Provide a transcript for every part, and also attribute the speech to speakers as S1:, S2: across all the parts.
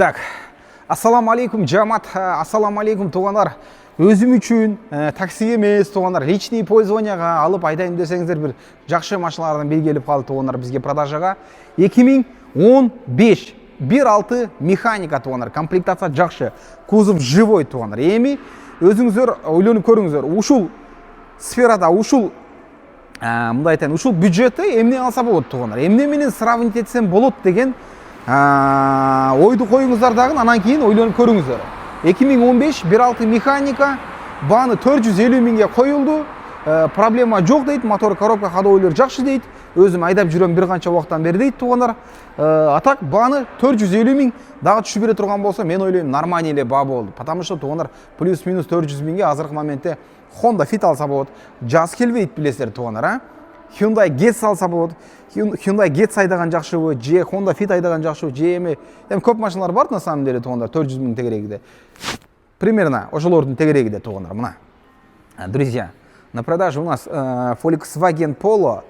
S1: Так, ассаламу алейкум жамат, ассаламу алейкум туғандар. Өзім үшін такси емес туғандар, личный пользованияға алып айдайын десеңіздер бір жақсы машиналардан белгілеп қалды туғандар бізге продажаға. 2015 1.6 механика туғандар, комплектация жақсы, кузов живой туғандар. Еми өзіңіздер ойланып көріңіздер, ушул сферада, ушул мындай айтайын, ушул бюджетті эмне алса болады туғандар. Эмне менен сравнить етсем болады деген ойды қойыңыздар дағын, анан кейін ойланып көріңіздер. 2015 1.6 механика баны 450 мыңға қойылды, проблема жоқ дейді, мотор коробка ходовойлар жақсы дейді, өзім айдап жүрем бір қанша уақыттан бері дейді туғандар. Атак баны 450 мың дағы түшіп бере тұрған болса, мен ойлаймын нормальный эле ба болды. Потому что туғандар плюс-минус 400 мыңға азыркы моментте Honda Fit алса болады. Жаз келбейді білесіздер туғандар, Hyundai Getz алса болады. Hyundai Getz айдаған жақсы ғой, же Honda Fit айдаған жақсы ғой, же эми көп машиналар бар на самом деле туғандар, 400 мың тегерегиде. Примерно ошолордун тегерегиде туғандар. Мына. Друзья, на продаже у нас Volkswagen Polo,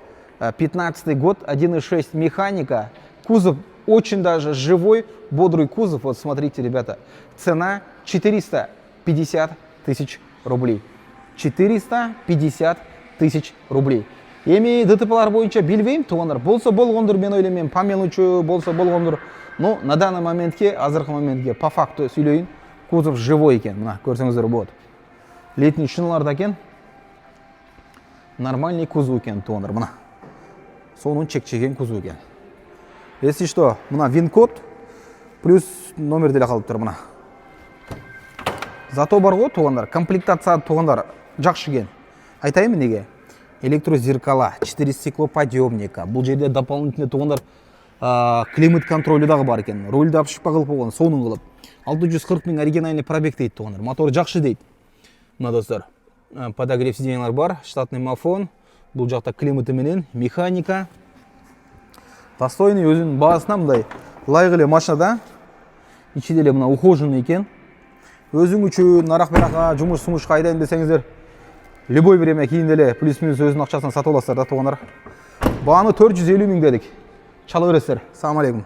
S1: 15 год, 1.6 механика. Кузов очень даже живой, бодрый кузов. Вот смотрите, ребята, цена 450 тысяч рублей. 450 тысяч рублей. Эми ДТПлар боюнча билбейм туғандар. Болса болгондур, мен ойлойм, по мелочи болса болгондур. Но на данный моментке, азыркы моментке по факту сүйлөйүн, кузов живой экен. Мына көрсөңүздөр болот. Летний шиналарда экен. Нормальный кузов экен туғандар. Мына. Сонун чек-чеген кузов экен. Если что, мына вин-код плюс номер деле калып тур мына. Зато бар го туғандар, комплектация туғандар жакшы экен. Айтайын неге? Электрозеркала, 4 стеклоподъемника. Бұл жерде дополнительный туғандар климат контролі дағы бар екен. Рульді апшықпа қылып болған, соның қылып. 640 мың оригинальный пробег дейді туғандар. Мотор жақшы дейді. Мына достар, подогрев сиденьялар бар, штатный мафон. Бұл жақта климаты менен, механика. Достойный өзінің бағасына мындай лайғылы машинада. Ичиделе мына ухоженный екен. Өзің үшін нарақ-берақа, жұмыс-сумышқа айдайын десеңіздер, любой время кейінделе плюс-минус өзінің ақшасынан сатып аласыздар да туғандар. Бағаны 450 мың дедік. Чалы бересіздер. Ассаламу алейкум.